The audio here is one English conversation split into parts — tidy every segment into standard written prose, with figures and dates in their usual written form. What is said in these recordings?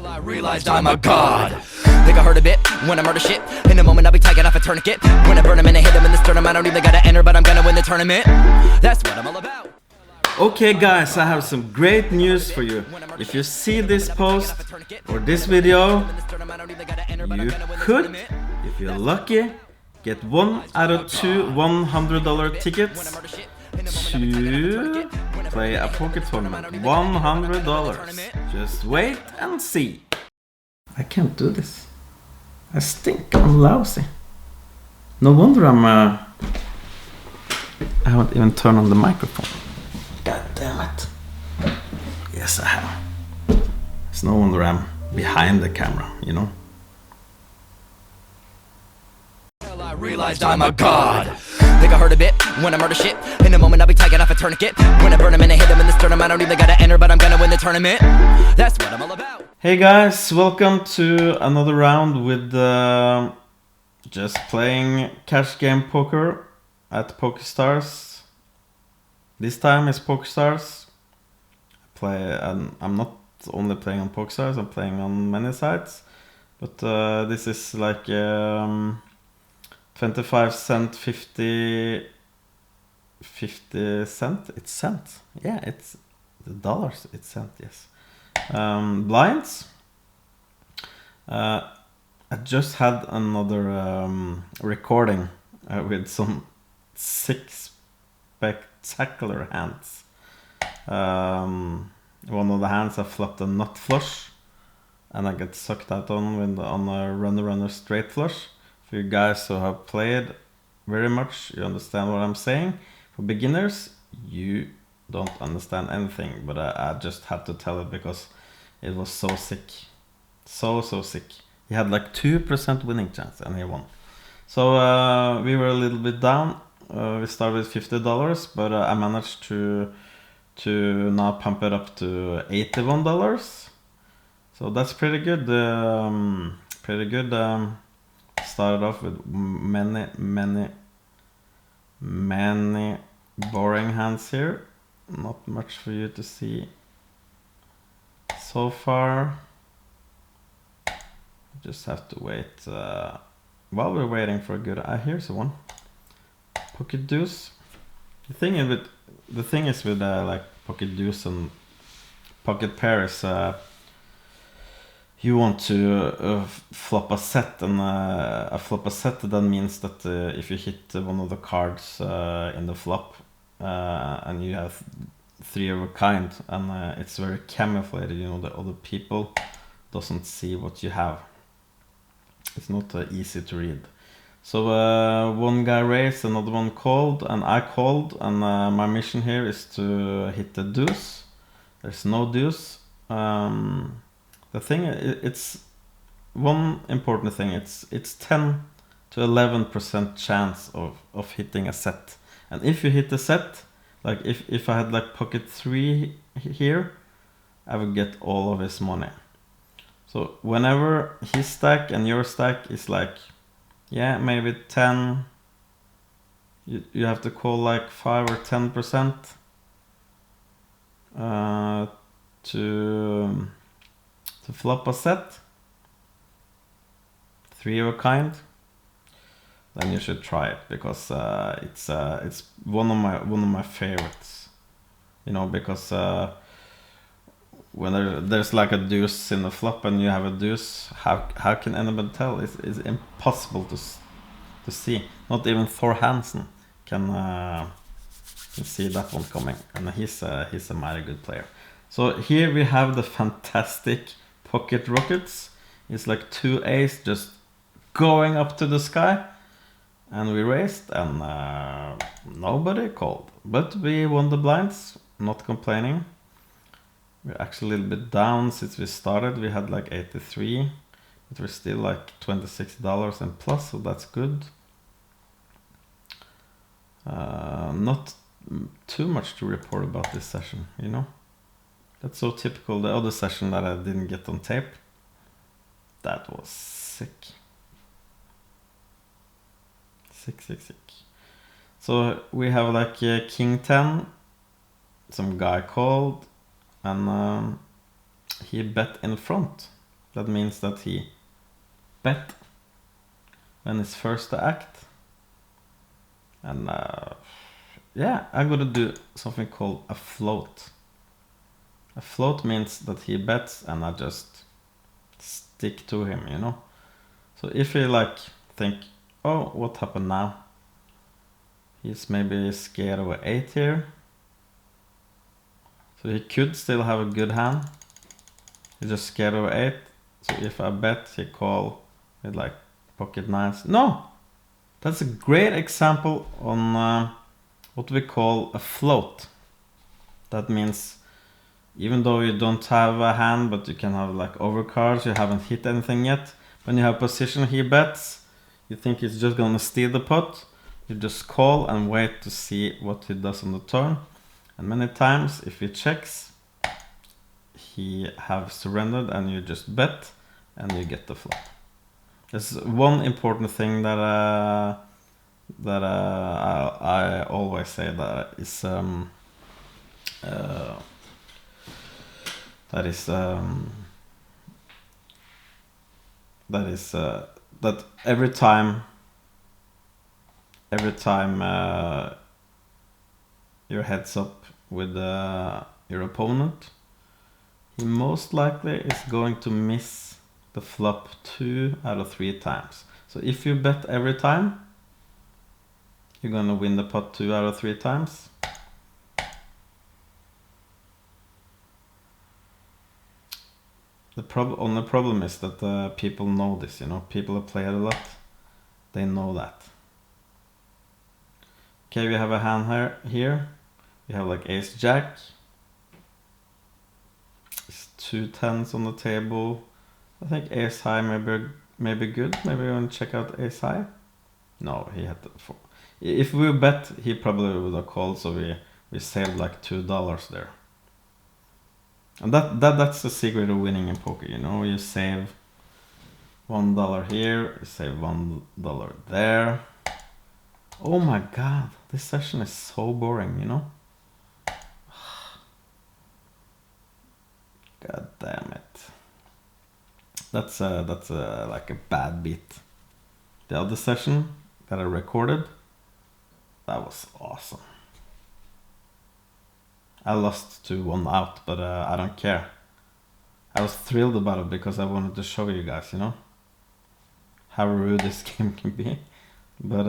I realized I'm a god. Think I heard a bit when I murder shit. In a moment I'll be taking off a tourniquet. When I burn him and I hit him in the sternum, I don't even gotta enter, but I'm gonna win the tournament. That's what I'm all about. Okay guys, I have some great news for you. If you see this post or this video, you could, if you're lucky, get 1 out of 2 $100 tickets to play a poker tournament. $100. Just wait and see. I can't do this. I stink. I'm lousy. No wonder I haven't even turned on the microphone. God damn it. Yes, I have. It's no wonder I'm behind the camera, you know? I realized I'm a god. Think I heard a bit when I murder shit. In a moment I'll be taking off a tourniquet. When I burn him and I hit him in the sternum, I don't even gotta enter, but I'm gonna win the tournament. That's what I'm all about. Hey guys, welcome to another round with just playing cash game poker at Pokerstars. This time is Pokerstars. I'm not only playing on Pokerstars, I'm playing on many sites. But this is like 25 cent, 50 cent. It's cent. Yeah, it's the dollars. It's cent. Yes. Blinds. I just had another recording with some 6 spectacular hands. One of the hands I flopped a nut flush, and I get sucked out on a runner straight flush. For you guys who have played very much, you understand what I'm saying. For beginners, you don't understand anything, but I just had to tell it because it was so sick. So sick. He had like 2% winning chance and he won. So we were a little bit down. We started with $50, but I managed to now pump it up to $81. So that's pretty good. Started off with many boring hands here. Not much for you to see so far. Just have to wait while we're waiting for a good. Here's one. Pocket deuce. The thing is with like pocket deuce and pocket pairs, you want to flop a set, and a flop a set, that means that if you hit one of the cards in the flop and you have 3 of a kind, and it's very camouflaged, you know, the other people doesn't see what you have. It's not easy to read. So one guy raised, another one called, and I called, and my mission here is to hit the deuce. There's no deuce. The thing, it's one important thing. It's 10 to 11% chance of hitting a set. And if you hit the set, like if I had like pocket 3 here, I would get all of his money. So whenever his stack and your stack is like, yeah, maybe 10, you have to call like 5 or 10% to flop a set, 3 of a kind. Then you should try it, because it's one of my favorites. You know, because when there's like a deuce in the flop and you have a deuce, how can anybody tell? It's impossible to see. Not even Thor Hansen can see that one coming, and he's a mighty good player. So here we have the fantastic pocket rockets. It's like 2 ace just going up to the sky, and we raised, and nobody called, but we won the blinds. Not complaining. We're actually a little bit down since we started. We had like 83, but we're still like $26 and plus, so that's good. Not too much to report about this session, you know. That's so typical. The other session that I didn't get on tape, that was sick. Sick. So we have like king 10, some guy called, and he bet in front. that means that he bet when it's first to act. And yeah, I'm gonna do something called a float. A float means that he bets and I just stick to him, you know. So if you like think, oh, what happened now? He's maybe scared of an 8 here. So he could still have a good hand. He's just scared of 8. So if I bet, he call with like pocket 9s. No! That's a great example on what we call a float. That means even though you don't have a hand, but you can have like overcards, you haven't hit anything yet. When you have position he bets, you think he's just gonna steal the pot. You just call and wait to see what he does on the turn. And many times, if he checks, he have surrendered and you just bet and you get the flop. There's one important thing that I always say that is that every time your heads up with your opponent, he most likely is going to miss the flop 2 out of 3 times. So if you bet every time, you're gonna win the pot 2 out of 3 times. The only problem is that people know this, you know. People who play it a lot, they know that. Okay, we have a hand here. We have like ace jack. It's 2 10s on the table. I think ace high maybe good. Maybe we want to check out ace high. No, he had the 4. If we bet, he probably would have called, so we saved like $2 there. And that's the secret of winning in poker, you know. You save $1 here, you save $1 there. Oh my god, this session is so boring, you know. God damn it. That's like a bad beat. The other session that I recorded, that was awesome. I lost to 1 out, but I don't care. I was thrilled about it because I wanted to show you guys, you know, how rude this game can be. But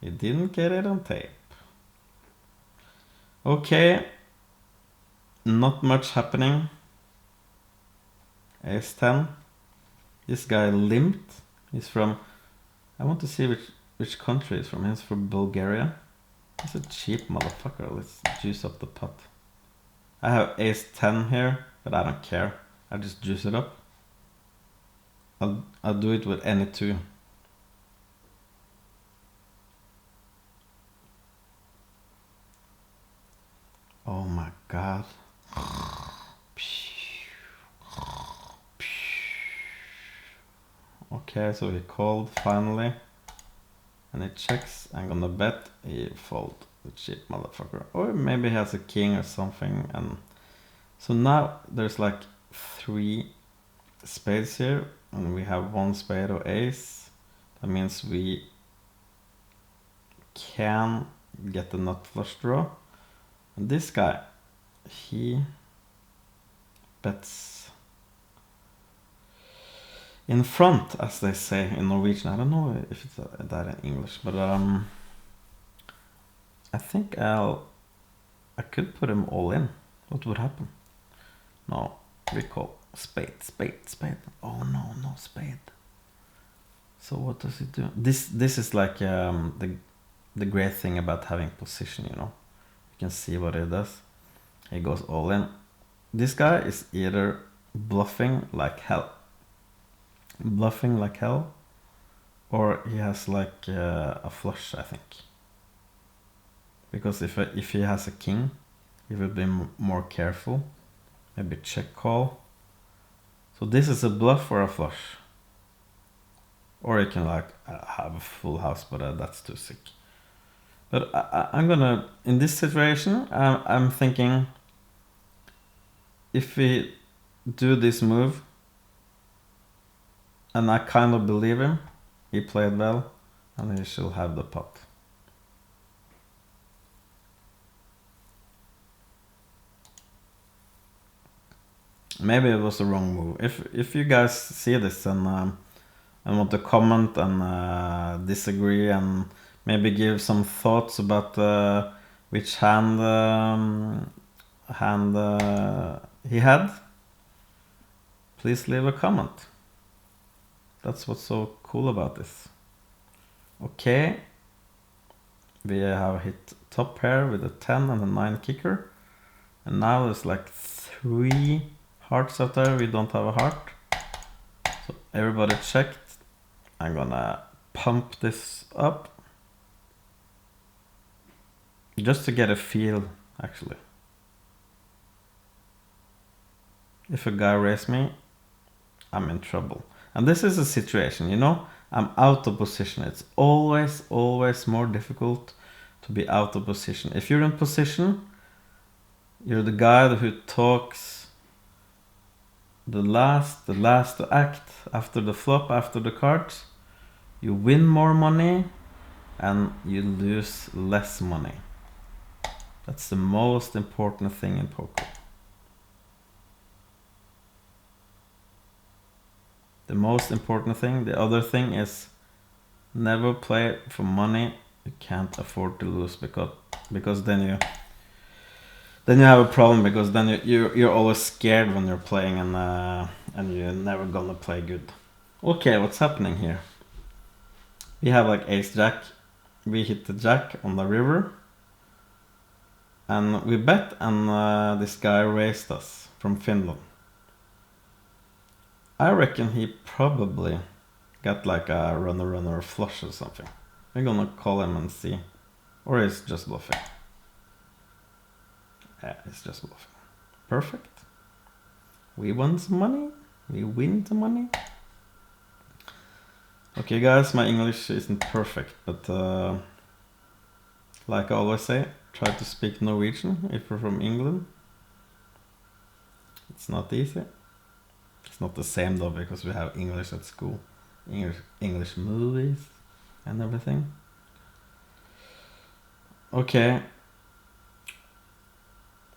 you didn't get it on tape. Okay, not much happening. Ace 10. This guy limped. He's from, I want to see which country he's from. He's from Bulgaria. He's a cheap motherfucker. Let's juice up the pot. I have ace 10 here, but I don't care. I just juice it up. I'll do it with any 2. Oh my god. Okay, so he called finally. And he checks. I'm gonna bet. He fold. The cheap motherfucker. Or maybe he has a king or something. And so now there's like 3 spades here. And we have 1 spade or ace. That means we can get the nut flush draw. And this guy, he bets in front, as they say in Norwegian. I don't know if it's that in English, but I think I could put him all in. What would happen? No, we call spade, spade, spade. Oh no, no spade. So what does he do? This is like the great thing about having position, you know. You can see what he does. He goes all in. This guy is either bluffing like hell. Bluffing like hell. Or he has like a flush, I think. Because if he has a king, he will be more careful. Maybe check call. So this is a bluff or a flush. Or you can like have a full house, but that's too sick. But I'm gonna, in this situation, I'm thinking, if we do this move, And I kind of believe him. He played well, and he should have the pot. Maybe it was the wrong move. If you guys see this and want to comment and disagree and maybe give some thoughts about which hand he had, please leave a comment. That's what's so cool about this. Okay, we have hit top pair with a 10 and a 9 kicker, and now there's like 3 hearts out there. We don't have a heart, so everybody checked. I'm gonna pump this up just to get a feel, actually. If a guy raises me, I'm in trouble. And this is a situation, you know, I'm out of position. It's always more difficult to be out of position. If you're in position, you're the guy who talks the last to act after the flop, after the cards. You win more money and you lose less money. That's the most important thing in poker. The most important thing. The other thing is never play for money you can't afford to lose, because then you have a problem, because then you're always scared when you're playing and you're never gonna play good. Okay, what's happening here? We have like ace jack. We hit the jack on the river and we bet, and this guy raised us from Finland. I reckon he probably got like a runner flush or something. We're gonna call him and see. Or he's just bluffing. Yeah, he's just bluffing. Perfect. We won some money. We win the money. Okay guys, my English isn't perfect, but like I always say, try to speak Norwegian if you're from England. It's not easy. It's not the same though, because we have English at school. English movies and everything. Okay.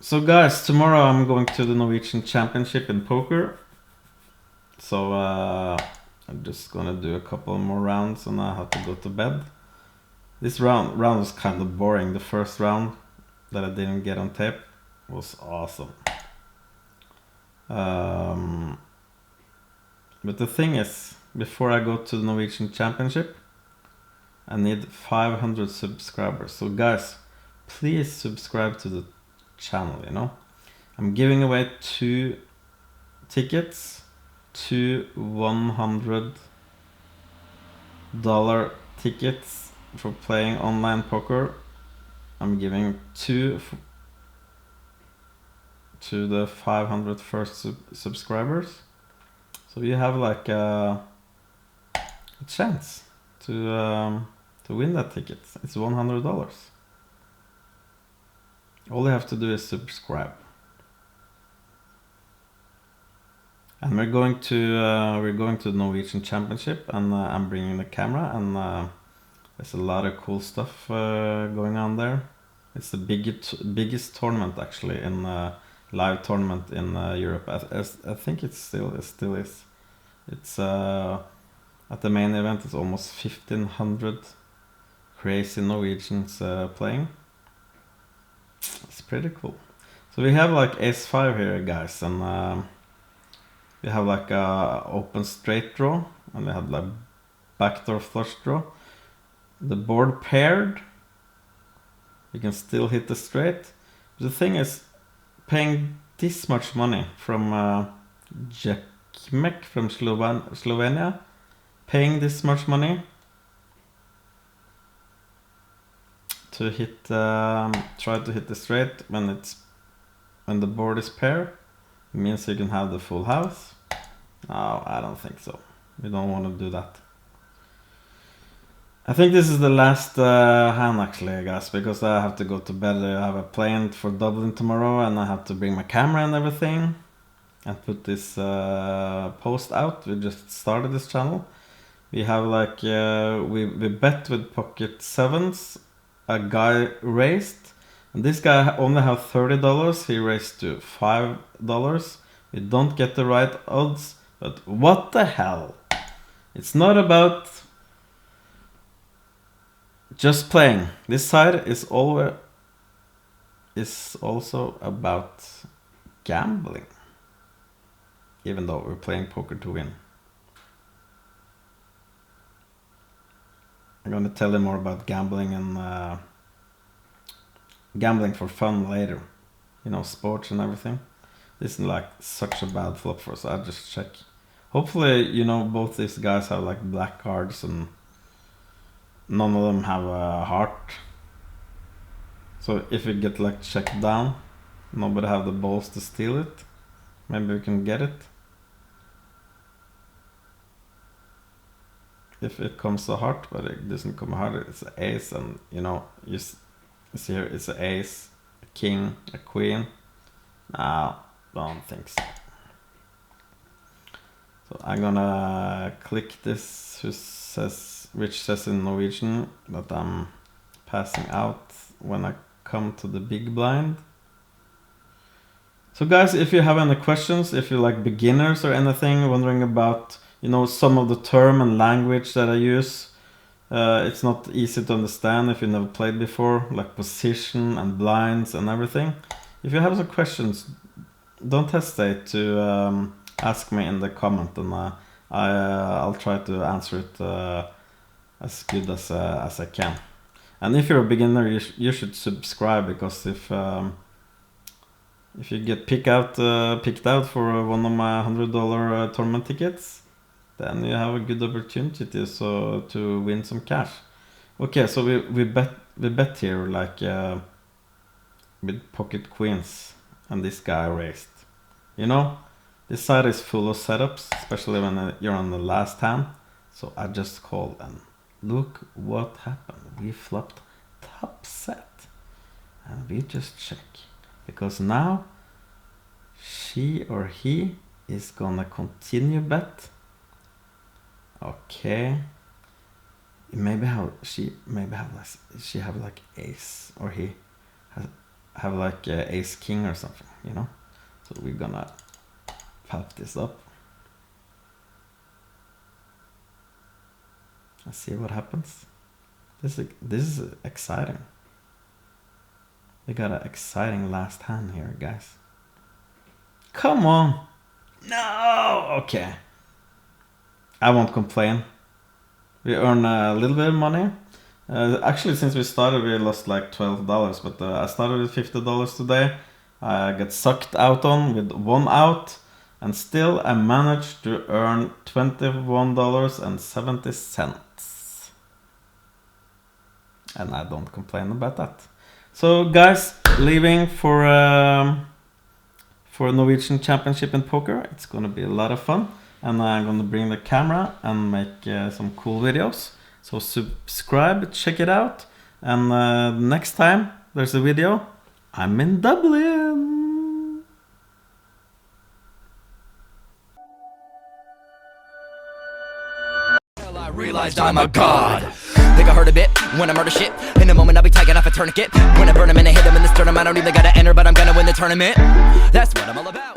So guys, tomorrow I'm going to the Norwegian Championship in poker. So I'm just gonna do a couple more rounds and I have to go to bed. This round was kind of boring. The first round that I didn't get on tape was awesome. But the thing is, before I go to the Norwegian Championship, I need 500 subscribers. So guys, please subscribe to the channel, you know. I'm giving away 2 tickets, 2 $100 tickets for playing online poker. I'm giving 2 to the 500 first subscribers. So you have like a chance to win that ticket. It's $100. All you have to do is subscribe. And we're going to the Norwegian Championship, and I'm bringing the camera, and there's a lot of cool stuff going on there. It's the biggest tournament actually in live tournament in Europe. I think it still is. It's at the main event. It's almost 1,500 crazy Norwegians playing. It's pretty cool. So we have like ace-5 here, guys, and we have like a open straight draw, and we have like backdoor flush draw. The board paired. You can still hit the straight. The thing is, paying this much money from Jekmek from Slovenia, paying this much money to hit, try to hit the straight when the board is paired, means you can have the full house. No, I don't think so. We don't want to do that. I think this is the last hand actually, guys, because I have to go to bed. I have a plane for Dublin tomorrow, and I have to bring my camera and everything. and put this post out. We just started this channel. We have like we bet with pocket sevens. A guy raised, and this guy only have $30. He raised to $5. We don't get the right odds, but what the hell? It's not about just playing. This side is also about gambling, even though we're playing poker to win. I'm gonna tell you more about gambling and gambling for fun later. You know, sports and everything. This is like such a bad flop for us. I just check. Hopefully, you know, both these guys have like black cards and none of them have a heart. So if we get like checked down, nobody have the balls to steal it. Maybe we can get it. If it comes a heart, but it doesn't come a heart, it's an ace, and you know, you see here, it's an ace, a king, a queen. No, don't think so. So I'm gonna click this, which says in Norwegian that I'm passing out when I come to the big blind. So guys, if you have any questions, if you're like beginners or anything, wondering about, you know, some of the term and language that I use, it's not easy to understand if you never played before, like position and blinds and everything. If you have some questions, don't hesitate to ask me in the comment, and I'll try to answer it as good as I can. And if you're a beginner, you should subscribe, because if you get picked out for one of my $100 tournament tickets, then you have a good opportunity to win some cash. Okay, so we bet here like with pocket queens, and this guy raised. You know, this side is full of setups, especially when you're on the last hand. So I just called, and look what happened. We flopped top set, and we just check, because now she or he is gonna continue bet. Okay, she have like ace, or he have like ace king or something, you know. So we're gonna pop this up. Let's see what happens. This is exciting. We got an exciting last hand here, guys. Come on. No. Okay. I won't complain. We earn a little bit of money. Actually, since we started, we lost like $12, but I started with $50 today. I got sucked out on with one out, and still I managed to earn $21.70. And I don't complain about that. So guys, leaving for Norwegian Championship in poker. It's gonna be a lot of fun, and I'm gonna bring the camera and make some cool videos. So subscribe, check it out, and next time there's a video, I'm in Dublin. I realized I'm a god. Think I heard a bit when I murder shit. In a moment I'll be taking off a tourniquet. When I burn him and I hit him in this tournament, I don't even gotta enter, but I'm gonna win the tournament. That's what I'm all about.